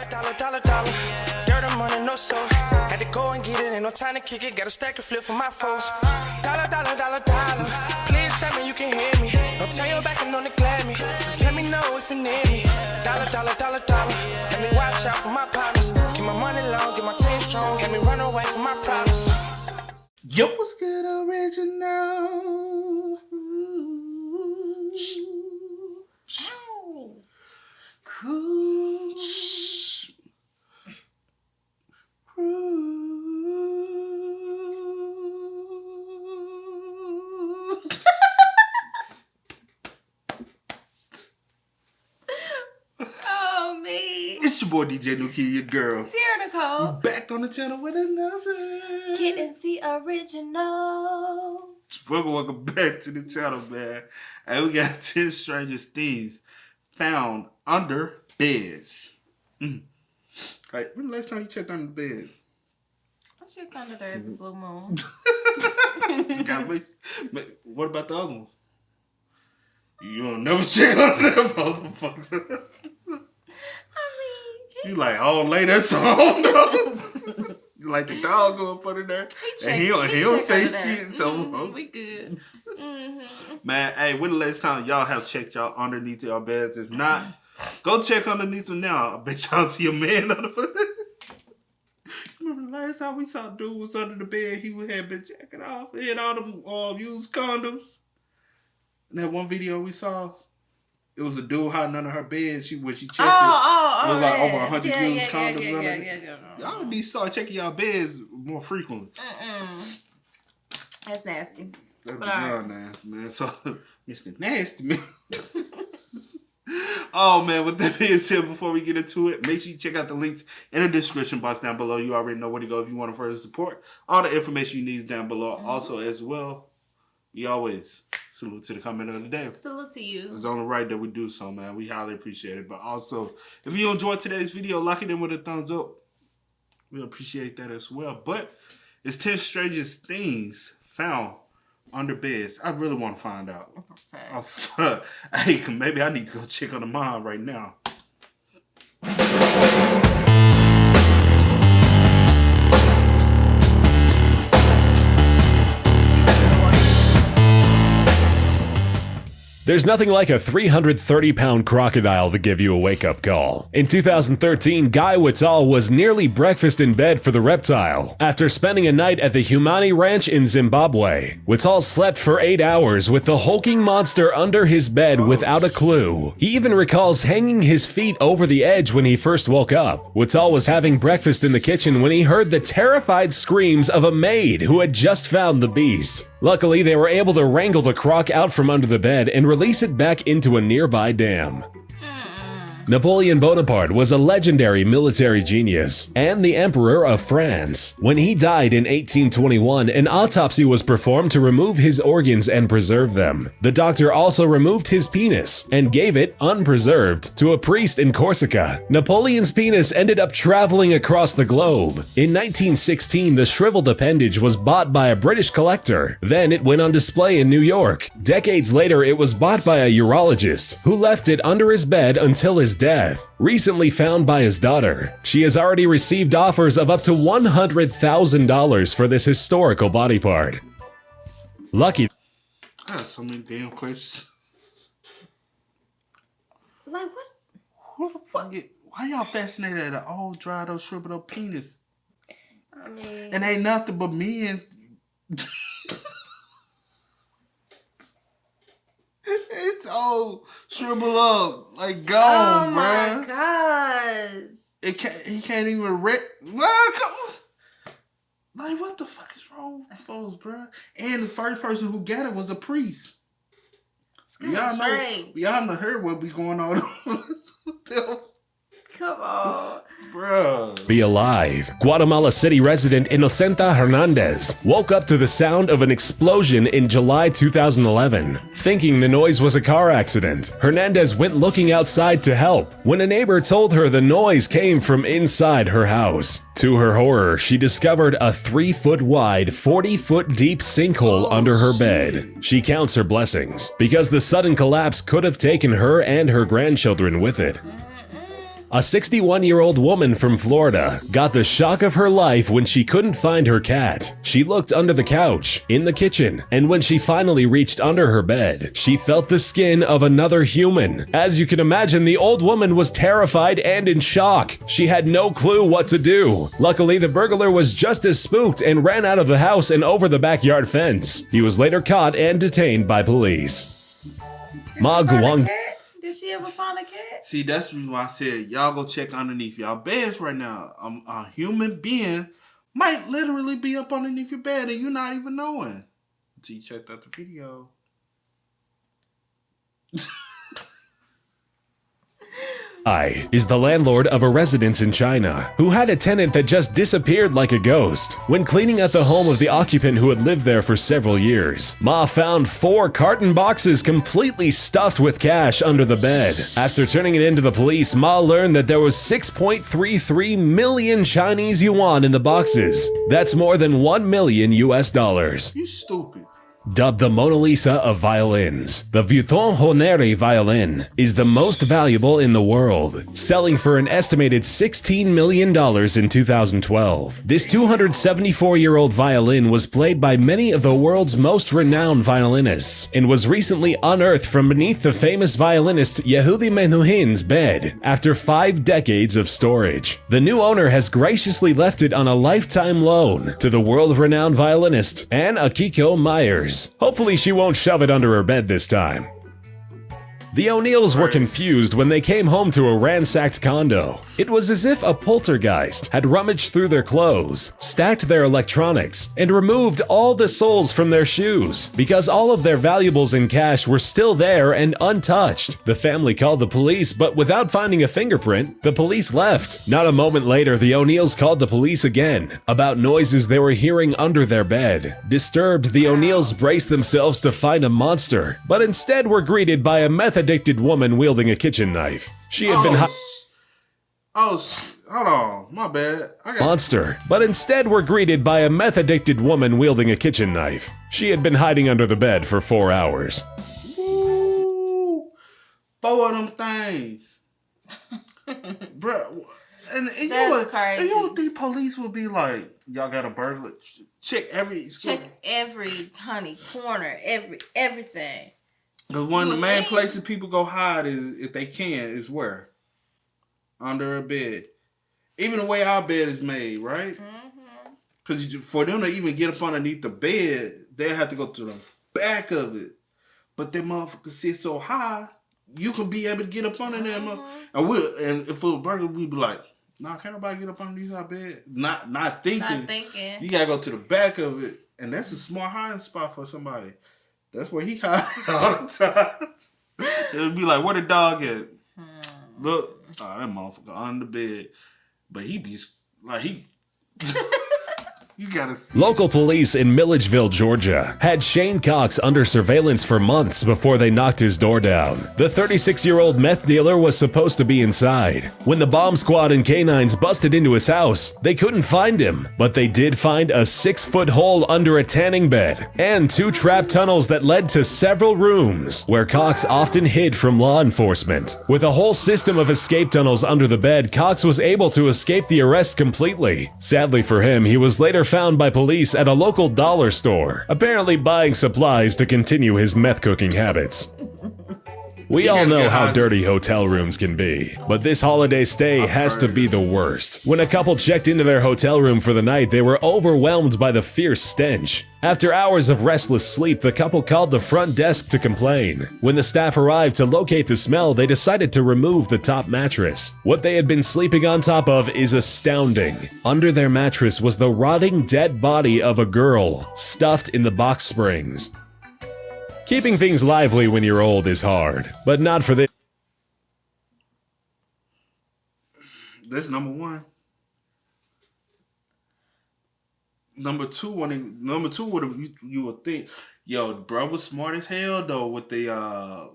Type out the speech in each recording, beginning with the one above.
Dollar. Dirt and money, no soul. Had to go and get it, ain't no time to kick it. Got a stack and flip for my foes. Dollar. Please tell me you can hear me. Don't turn your back and don't neglect me. Just let me know if you need me. Dollar. Let me watch out for my partners. Keep my money long, get my team strong. Let me run away from my problems. Yo, what's good, original? Oh, me. It's your boy DJ Nuki, your girl. Sierra Nicole. Back on the channel with another Kid and C original. Welcome back to the channel, man. And we got 10 strangest things found under beds. Like, when the last time you checked under the bed? I checked under there every blue moon. You gotta wait. What about the other one? You don't never check under that motherfucker. You like, oh, lay that song. You like the dog going put in there. He don't say shit. So we good. Man, hey, when the last time y'all have checked y'all underneath y'all beds? If not, go check underneath them now. I bet y'all see a man under the bed. Remember the last time we saw a dude was under the bed, he had been jacking off. He had all them used condoms. And that one video we saw, it was a dude hiding under her bed. When she checked it was like over 100 used condoms under it. Y'all need to start checking y'all beds more frequently. That's nasty. That's real nasty, man. So, Mr. Nasty, man. Oh, man, with that being said, before we get into it, make sure you check out the links in the description box down below. You already know where to go if you want to further support. All the information you need is down below. Also, as well, we always salute to the comment of the day. Salute to you. It's only right that we do so, man. We highly appreciate it. But also, if you enjoyed today's video, lock it in with a thumbs up. We'll appreciate that as well. But it's 10 strangest things found under beds. I really want to find out. Hey, maybe I need to go check on the mom right now. There's nothing like a 330-pound crocodile to give you a wake-up call. In 2013, Guy Whitall was nearly breakfast in bed for the reptile. After spending a night at the Humani Ranch in Zimbabwe, Whitall slept for 8 hours with the hulking monster under his bed without a clue. He even recalls hanging his feet over the edge when he first woke up. Whitall was having breakfast in the kitchen when he heard the terrified screams of a maid who had just found the beast. Luckily, they were able to wrangle the croc out from under the bed and release it back into a nearby dam. Napoleon Bonaparte was a legendary military genius and the Emperor of France. When he died in 1821, an autopsy was performed to remove his organs and preserve them. The doctor also removed his penis and gave it, unpreserved, to a priest in Corsica. Napoleon's penis ended up traveling across the globe. In 1916, the shriveled appendage was bought by a British collector. Then it went on display in New York. Decades later, it was bought by a urologist, who left it under his bed until his death. Recently found by his daughter, she has already received offers of up to $100,000 for this historical body part. Lucky. I have so many damn questions. Like what? Who the fuck? Why y'all fascinated at an old, dried up, shriveled up penis? I mean, And ain't nothing but men. It's all shriveled up, like gone, bruh. Oh my gosh. He can't even Like, what the fuck is wrong with folks, bruh? And the first person who got it was a priest. Y'all know heard what be going on. Come on. Bruh. Be alive. Guatemala City resident Inocenta Hernandez woke up to the sound of an explosion in July 2011. Thinking the noise was a car accident, Hernandez went looking outside to help when a neighbor told her the noise came from inside her house. To her horror, she discovered a 3-foot wide, 40-foot deep sinkhole under her bed. She counts her blessings because the sudden collapse could have taken her and her grandchildren with it. A 61-year-old woman from Florida got the shock of her life when she couldn't find her cat. She looked under the couch, in the kitchen, and when she finally reached under her bed, she felt the skin of another human. As you can imagine, the old woman was terrified and in shock. She had no clue what to do. Luckily, the burglar was just as spooked and ran out of the house and over the backyard fence. He was later caught and detained by police. Ma Guang. Did she ever find a cat? See, that's the reason why I said y'all go check underneath y'all beds right now. A human being might literally be up underneath your bed and you're not even knowing until you checked out the video. Is the landlord of a residence in China who had a tenant that just disappeared like a ghost. When cleaning at the home of the occupant who had lived there for several years, Ma found 4 carton boxes completely stuffed with cash under the bed. After turning it into the police, Ma learned that there was 6.33 million Chinese yuan in the boxes. That's more than $1 million US. You stupid. Dubbed the Mona Lisa of violins, the Vuitton Honore violin is the most valuable in the world, selling for an estimated $16 million in 2012. This 274-year-old violin was played by many of the world's most renowned violinists and was recently unearthed from beneath the famous violinist Yehudi Menuhin's bed after 5 decades of storage. The new owner has graciously left it on a lifetime loan to the world-renowned violinist Anne Akiko Myers. Hopefully she won't shove it under her bed this time. The O'Neills were confused when they came home to a ransacked condo. It was as if a poltergeist had rummaged through their clothes, stacked their electronics, and removed all the soles from their shoes. Because all of their valuables and cash were still there and untouched. The family called the police, but without finding a fingerprint, the police left. Not a moment later, the O'Neills called the police again about noises they were hearing under their bed. Disturbed, the O'Neills braced themselves to find a monster, but instead were greeted by a meth-addicted woman wielding a kitchen knife. She had been hold on, my bad. monster, but instead were greeted by a meth-addicted woman wielding a kitchen knife. She had been hiding under the bed for 4 hours. Woo! 4 of them things. Bruh. And you would think police would be like, y'all got a burglar? Check every corner, everything. Because one of the main places people go hide is, if they can, is where? Under a bed. Even the way our bed is made, right? Because for them to even get up underneath the bed, they have to go to the back of it. But that motherfucker sit so high, you can be able to get up under them. And if it was a burglar, we'd be like, nah, can't nobody get up underneath our bed? Not thinking. You gotta go to the back of it. And that's a smart hiding spot for somebody. That's where he hides all the time. It'll be like, where the dog at? Look, that motherfucker under the bed. But he be like, you gotta see. Local police in Milledgeville, Georgia, had Shane Cox under surveillance for months before they knocked his door down. The 36-year-old meth dealer was supposed to be inside. When the bomb squad and canines busted into his house, they couldn't find him, but they did find a 6-foot hole under a tanning bed and 2 trap tunnels that led to several rooms where Cox often hid from law enforcement. With a whole system of escape tunnels under the bed, Cox was able to escape the arrest completely. Sadly for him, he was later found by police at a local dollar store, apparently buying supplies to continue his meth cooking habits. We all know how dirty hotel rooms can be, but this holiday stay has to be the worst. When a couple checked into their hotel room for the night, they were overwhelmed by the fierce stench. After hours of restless sleep, the couple called the front desk to complain. When the staff arrived to locate the smell, they decided to remove the top mattress. What they had been sleeping on top of is astounding. Under their mattress was the rotting dead body of a girl, stuffed in the box springs. Keeping things lively when you're old is hard, but not for this. That's number 1. Number 2, you would think, yo, bro was smart as hell though with the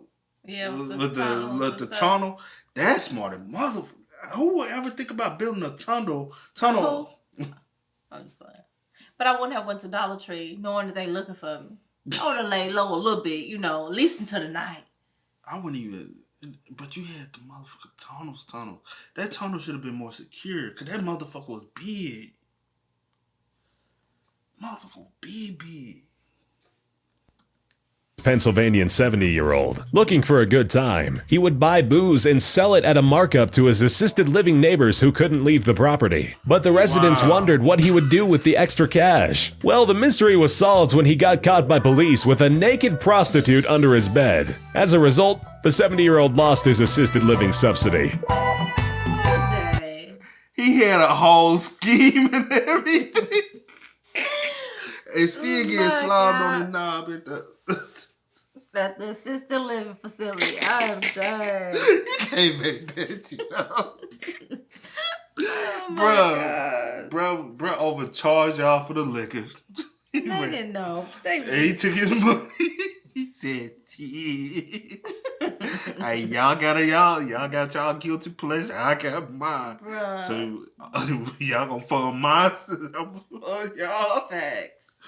tunnel. That's smart as motherfucker. Who would ever think about building a tunnel? I'm just playing. But I wouldn't have went to Dollar Tree knowing that they looking for me. I would have laid low a little bit, at least until the night. I wouldn't even. But you had the motherfucking tunnel. That tunnel should have been more secure, because that motherfucker was big. Motherfucker big. Pennsylvanian 70-year-old. Looking for a good time, he would buy booze and sell it at a markup to his assisted living neighbors who couldn't leave the property. But the residents wondered what he would do with the extra cash. Well, the mystery was solved when he got caught by police with a naked prostitute under his bed. As a result, the 70-year-old lost his assisted living subsidy. Dang. He had a whole scheme and everything. And still getting slobbed on the knob at the... At the assisted living facility. I am done. You can't make that shit up. Bruh overcharged y'all for the liquor. They didn't know. And he took his money. He said, shit. Hey, y'all got y'all guilty pleasure. I got mine. Bruh. So y'all gonna fund mine. I'm fund y'all. Facts.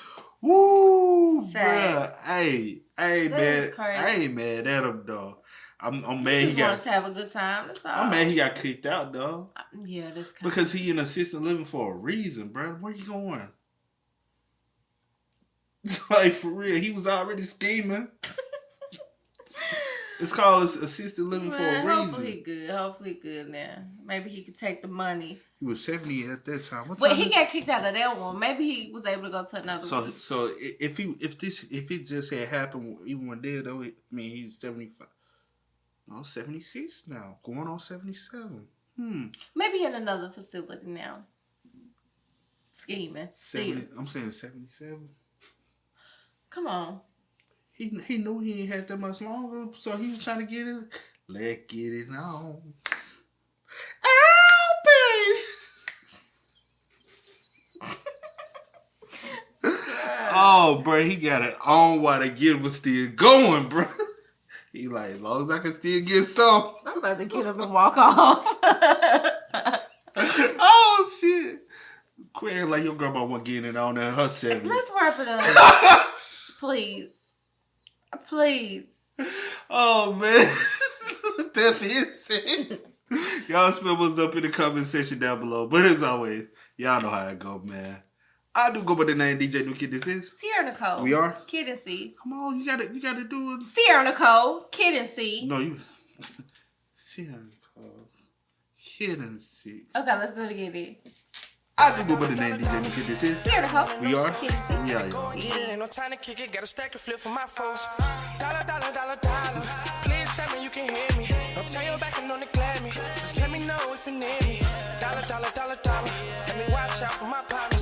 Woo, Facts. bruh. Hey, That man. is crazy. I ain't mad at him, dog. I'm mad He he just wanted got. to have a good time. That's all. I'm mad he got kicked out, dog. Yeah, that's kind Because he in assisted living for a reason, bruh. Where you going? Like, for real, he was already scheming. It's called assisted living for a reason. Hopefully good now. Maybe he could take the money. He was 70 at that time. What But time he is- got kicked out of that one. Maybe he was able to go to another one. So if it just had happened even when dead though, I mean he's 75. No, 76 now. Going on 77. Maybe in another facility now. Scheming. 70, I'm saying 77. Come on. He knew he ain't had that much longer, so he was trying to get it. Let's get it on. Oh, baby. Oh, bro, he got it on while the get was still going, bro. He like, as long as I can still get some. I'm about to get up and walk off. Oh, shit. Quit like your grandma wasn't getting it on there her 70. Let's wrap it up. Please. Please. Oh, man. That being said, y'all spell what's up in the comment section down below. But as always, y'all know how it go, man. I do go by the name DJ New Kid. This is Sierra Nicole. We are? Kid and C. Come on, you gotta do it. Sierra Nicole. Kid and C. No, you Kid and C. Okay, let's do it again then. I do go by the name DJ New Kid. This is Sierra Nicole. We are? Kid and C. We are, Go y'all. and get it, ain't no time to kick it. Got a stack and flip for my folks. Dollar. Please tell me you can hear me. Don't turn your back and don't neglect me. Just let me know if you need me. Dollar. Let me watch out for my partner.